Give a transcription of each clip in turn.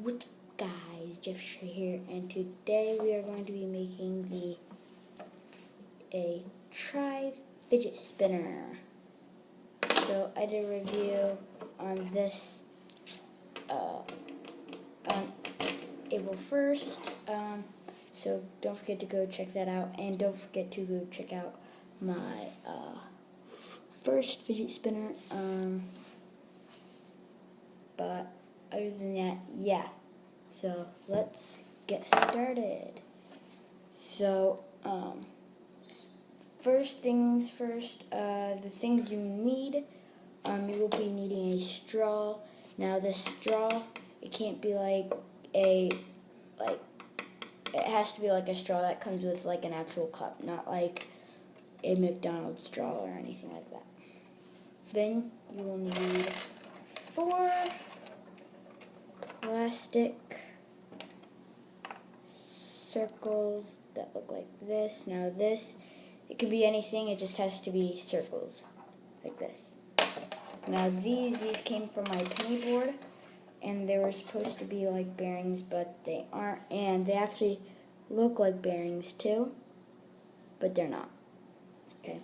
What's up, guys? Jeff here, and today we are going to be making a fidget spinner. So I did a review on this on April 1st. So don't forget to go check that out, and don't forget to go check out my first fidget spinner. But other than that, yeah. So let's get started. So first things first, the things you need. You will be needing a straw. Now this straw, it can't be it has to be like a straw that comes with like an actual cup, not like a McDonald's straw or anything like that. Then you will need 4 plastic circles that look like this. Now this, it can be anything, it just has to be circles like this. Now these came from my penny board, and they were supposed to be like bearings, but they aren't, and they actually look like bearings too, but they're not. Okay.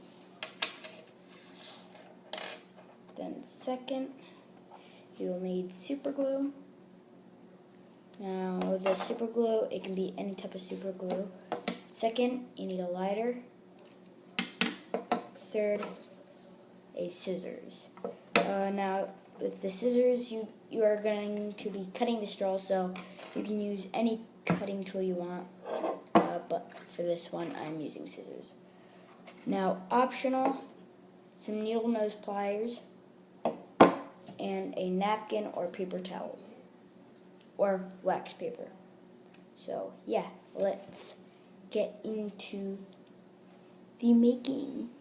Then second, you will need super glue. Now the super glue, it can be any type of super glue. Second, you need a lighter. Third, a scissors. Now with the scissors, you are going to be cutting the straw, so you can use any cutting tool you want, but for this one I'm using scissors. Now optional, some needle nose pliers and a napkin or paper towel or wax paper. So yeah, let's get into the making.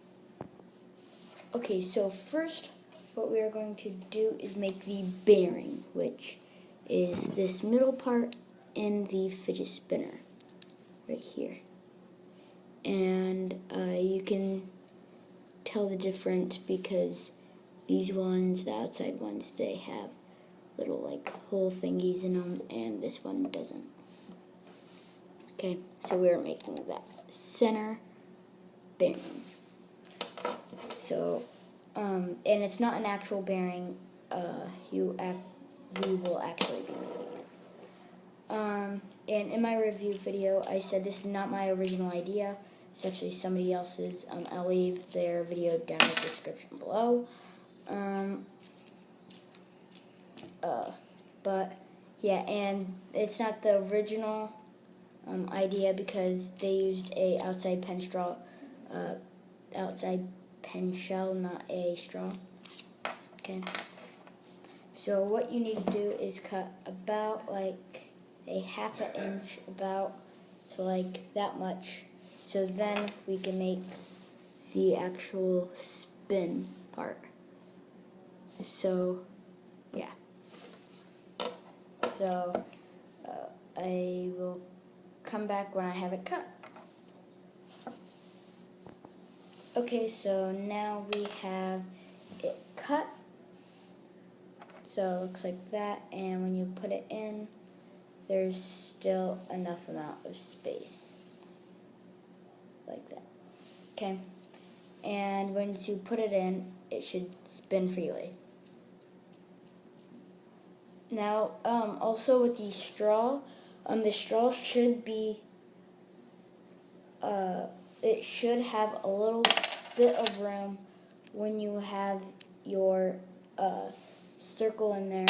Okay, so first what we are going to do is make the bearing, which is this middle part in the fidget spinner right here. And you can tell the difference because these ones, the outside ones, they have little like hole thingies in them, and this one doesn't. Okay, so we're making that center bearing. So, and it's not an actual bearing. We will actually be making it. And in my review video, I said this is not my original idea. It's actually somebody else's. I'll leave their video down in the description below. But yeah, and it's not the original idea because they used a outside pen shell, not a straw. Okay. So what you need to do is cut about like a ½ inch, so like that much. So then we can make the actual spin part. So yeah. So I will come back when I have it cut. Okay, so now we have it cut. So it looks like that, and when you put it in, there's still enough amount of space. Like that. Okay? And once you put it in, it should spin freely. Now, also with the straw should be, it should have a little bit of room when you have your circle in there,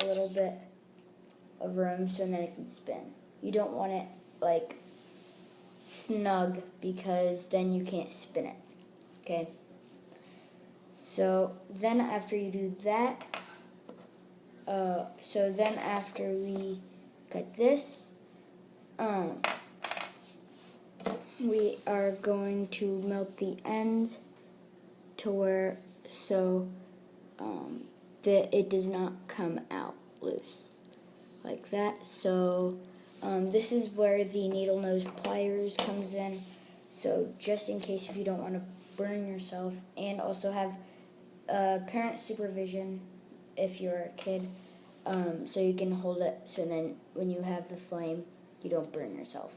a little bit of room so that it can spin. You don't want it like snug because then you can't spin it. Okay? So then after you do that, so then after we cut this, we are going to melt the ends to where that it does not come out loose like that. So this is where the needle nose pliers comes in. So just in case if you don't want to burn yourself, and also have parent supervision if you're a kid. so you can hold it, so then when you have the flame, you don't burn yourself.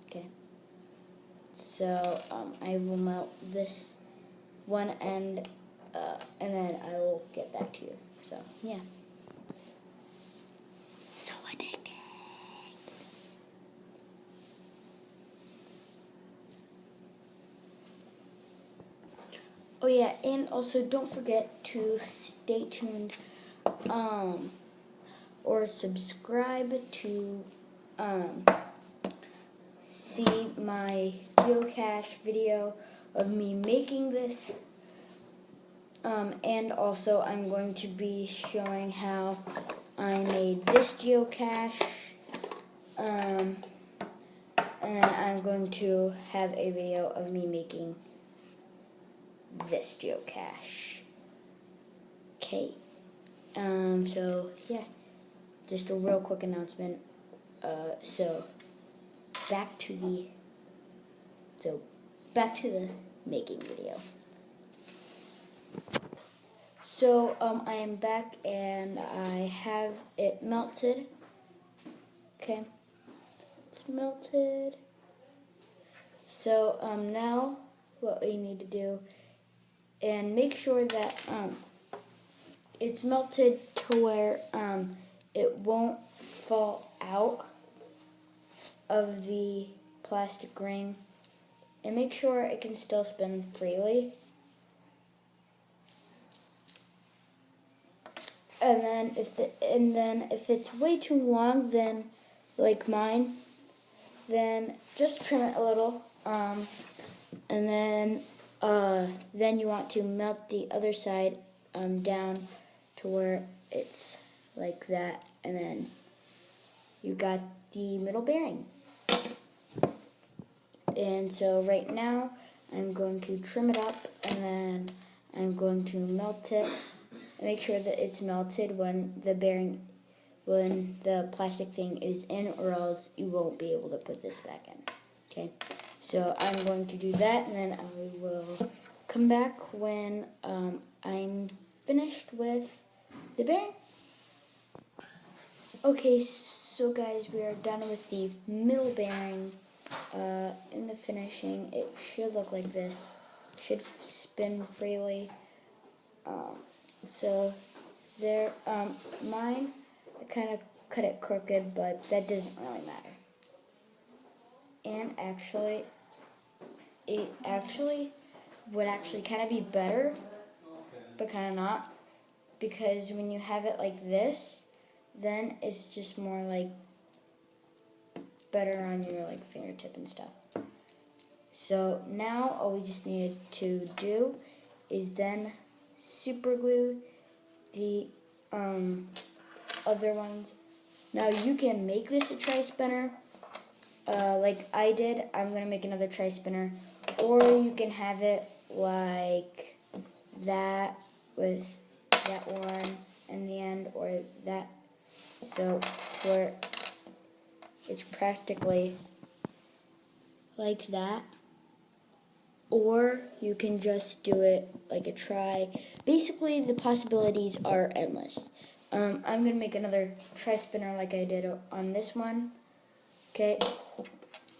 Okay. So I will melt this one end, and then I will get back to you. So yeah. So addicting. Oh yeah, and also don't forget to stay tuned, or subscribe to see my geocache video of me making this. And also I'm going to be showing how I made this geocache. And then I'm going to have a video of me making this geocache. Okay. So yeah, just a real quick announcement. So back to the making video. So I am back and I have it melted. Okay, it's melted. So now what we need to do, and make sure that it's melted to where it won't fall out of the plastic ring, and make sure it can still spin freely. And then if it's way too long, then like mine, then just trim it a little. And then you want to melt the other side down to where it's like that, and then you got the middle bearing. And so right now I'm going to trim it up, and then I'm going to melt it. Make sure that it's melted when the plastic thing is in, or else you won't be able to put this back in. Okay, so I'm going to do that, and then I will come back when I'm finished with the bearing. Okay, so guys, we are done with the middle bearing. In the finishing, it should look like this. Should spin freely. So there, mine, I kind of cut it crooked, but that doesn't really matter. And actually, it would kind of be better, but kind of not, because when you have it like this, then it's just more like better on your like fingertip and stuff. So now all we just need to do is then super glue the other ones. Now you can make this a tri-spinner, like I did. I'm gonna make another tri-spinner, or you can have it like that with that one in the end, or that, so where it's practically like that. Or you can just do it like a try. Basically, the possibilities are endless. I'm going to make another tri-spinner like I did on this one. Okay.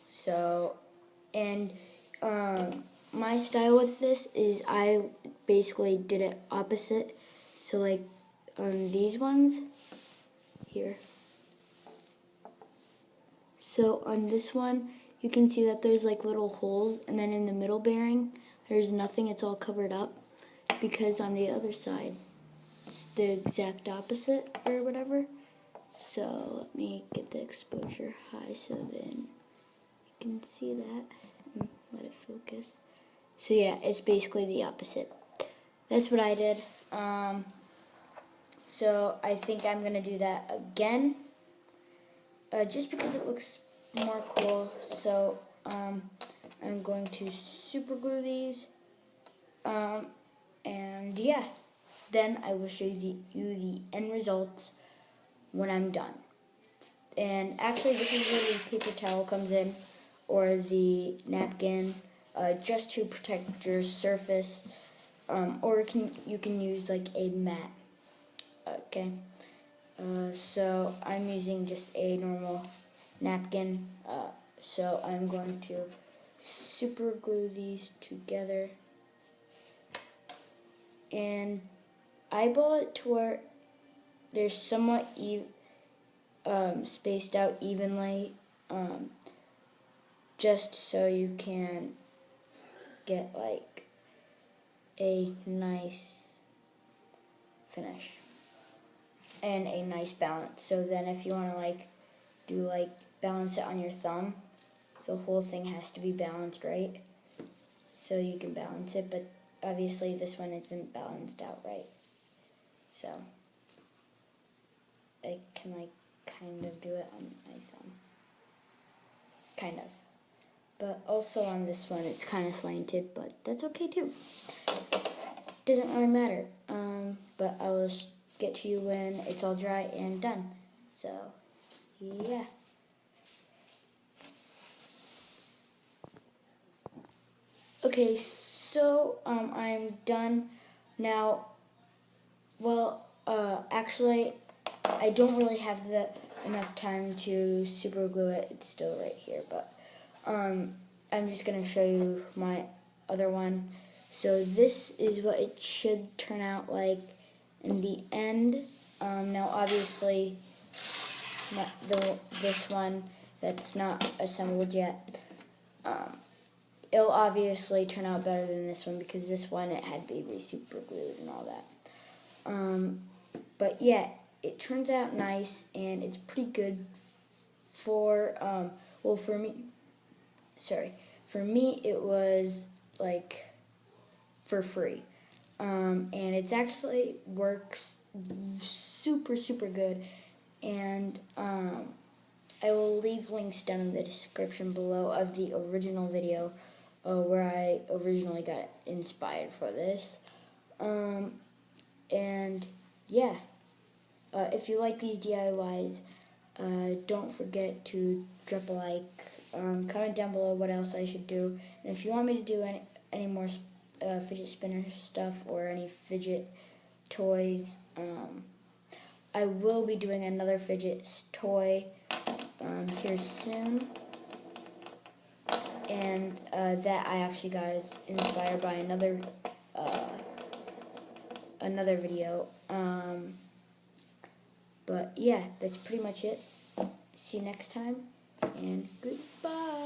So, and my style with this is I basically did it opposite. So like on these ones here. So on this one, you can see that there's like little holes, and then in the middle bearing, there's nothing, it's all covered up, because on the other side, it's the exact opposite, or whatever. So let me get the exposure high so then you can see that, and let it focus. So yeah, it's basically the opposite. That's what I did. So I think I'm going to do that again, just because it looks more cool. So I'm going to super glue these, and yeah, then I will show you the end results when I'm done. And actually, this is where the paper towel comes in, or the napkin, just to protect your surface, or you can use like a mat. Okay, So I'm using just a normal napkin. So I'm going to super glue these together. And eyeball it to where they're somewhat spaced out evenly, just so you can get like a nice finish and a nice balance. So then if you want to balance it on your thumb, the whole thing has to be balanced right, so you can balance it, but obviously this one isn't balanced out right, so I can kind of do it on my thumb, kind of, but also on this one it's kind of slanted, but that's okay too, doesn't really matter. But I will get to you when it's all dry and done. So yeah. Okay, so I'm done now. Well, actually, I don't really have enough time to super glue it. It's still right here, but I'm just gonna show you my other one. So this is what it should turn out like in the end. Now, obviously, this one that's not assembled yet. It'll obviously turn out better than this one because this one it had to be super glued and all that. But yeah, it turns out nice and it's pretty good for well, for me it was like for free, and it's actually works super good, and I will leave links down in the description below of the original video where I originally got inspired for this. And yeah, if you like these DIYs, don't forget to drop a like, comment down below what else I should do, and if you want me to do any more fidget spinner stuff or any fidget toys, I will be doing another fidget toy here soon, and that I actually got inspired by another video. But yeah, that's pretty much it. See you next time, and goodbye.